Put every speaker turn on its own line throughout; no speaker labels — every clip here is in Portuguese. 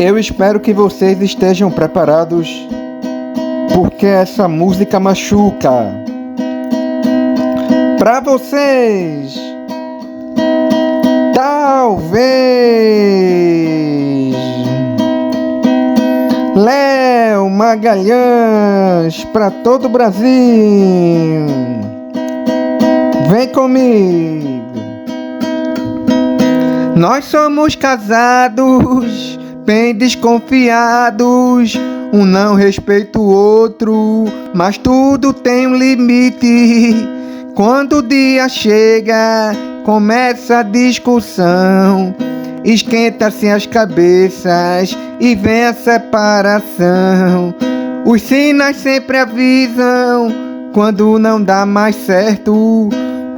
Eu espero que vocês estejam preparados, porque essa música machuca. Pra vocês, talvez Léo Magalhães, pra todo o Brasil. Vem comigo. Nós somos casados, bem desconfiados, um não respeita o outro, mas tudo tem um limite. Quando o dia chega, começa a discussão, esquenta-se as cabeças e vem a separação. Os sinais sempre avisam quando não dá mais certo.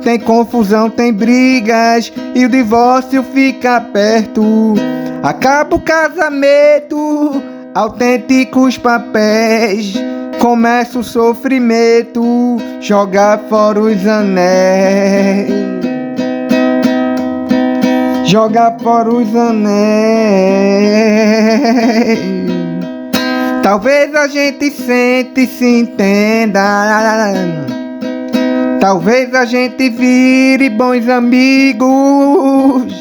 Tem confusão, tem brigas e o divórcio fica perto. Acaba o casamento, autênticos papéis. Começa o sofrimento, joga fora os anéis. Joga fora os anéis. Talvez a gente sente e se entenda. Talvez a gente vire bons amigos.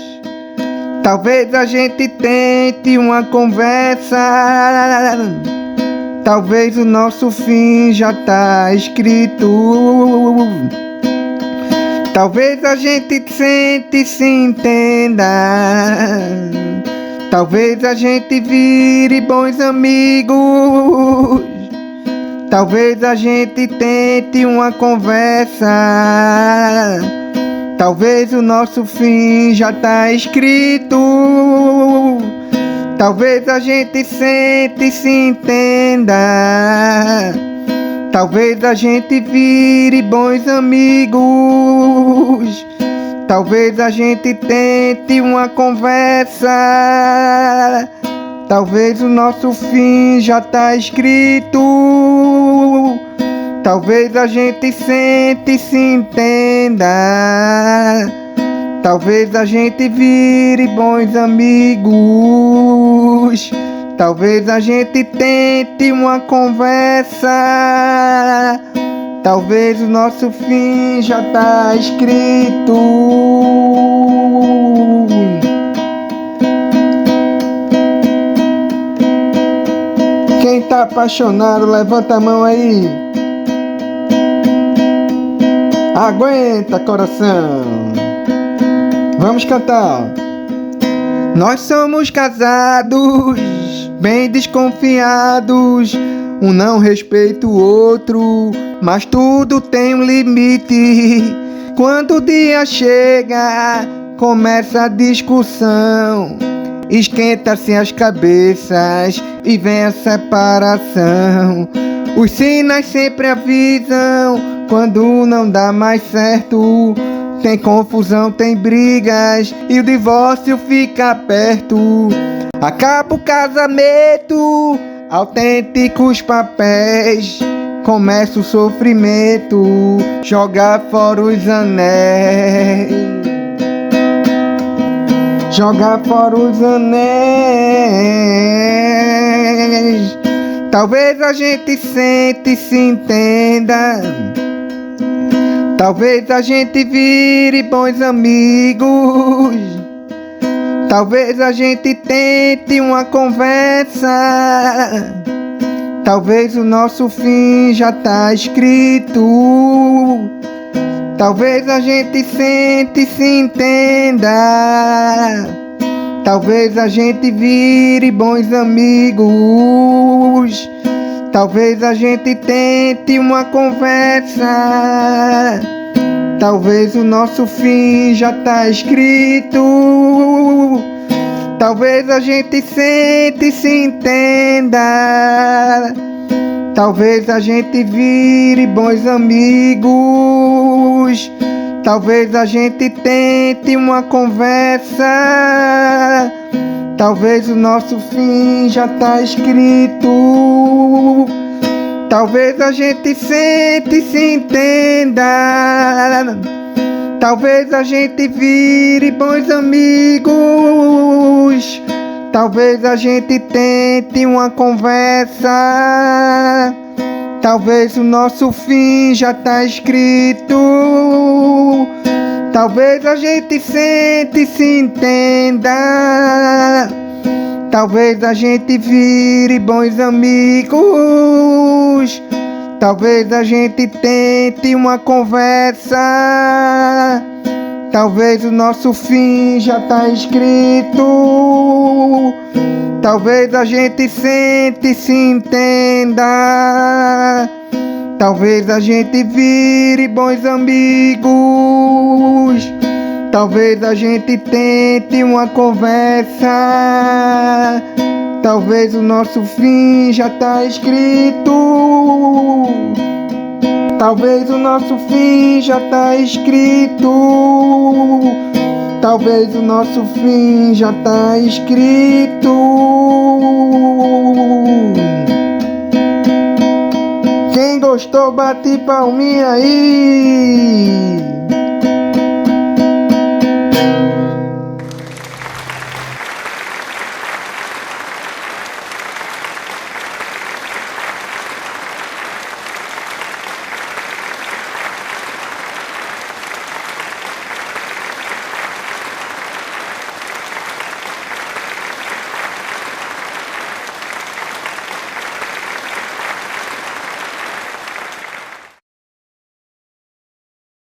Talvez a gente tente uma conversa. Talvez o nosso fim já tá escrito. Talvez a gente sente e se entenda. Talvez a gente vire bons amigos. Talvez a gente tente uma conversa. Talvez o nosso fim já tá escrito. Talvez a gente sente e se entenda. Talvez a gente vire bons amigos. Talvez a gente tente uma conversa. Talvez o nosso fim já tá escrito. Talvez a gente sente e se entenda. Talvez a gente vire bons amigos. Talvez a gente tente uma conversa. Talvez o nosso fim já tá escrito. Quem tá apaixonado, levanta a mão aí. Aguenta, coração. Vamos cantar. Nós somos casados, bem desconfiados, um não respeita o outro, mas tudo tem um limite. Quando o dia chega, começa a discussão, esquenta-se as cabeças e vem a separação. Os sinais sempre avisam quando não dá mais certo. Tem confusão, tem brigas e o divórcio fica perto. Acaba o casamento, autênticos papéis. Começa o sofrimento, joga fora os anéis. Joga fora os anéis. Talvez a gente sente e se entenda. Talvez a gente vire bons amigos. Talvez a gente tente uma conversa. Talvez o nosso fim já tá escrito. Talvez a gente sente e se entenda. Talvez a gente vire bons amigos. Talvez a gente tente uma conversa. Talvez o nosso fim já tá escrito. Talvez a gente sente e se entenda. Talvez a gente vire bons amigos. Talvez a gente tente uma conversa. Talvez o nosso fim já tá escrito. Talvez a gente sente e se entenda. Talvez a gente vire bons amigos. Talvez a gente tente uma conversa. Talvez o nosso fim já tá escrito. Talvez a gente sente e se entenda. Talvez a gente vire bons amigos. Talvez a gente tente uma conversa. Talvez o nosso fim já tá escrito. Talvez a gente sente e se entenda. Talvez a gente vire bons amigos. Talvez a gente tente uma conversa. Talvez o nosso fim já tá escrito. Talvez o nosso fim já tá escrito. Talvez o nosso fim já tá escrito. Quem gostou, bate palminha aí.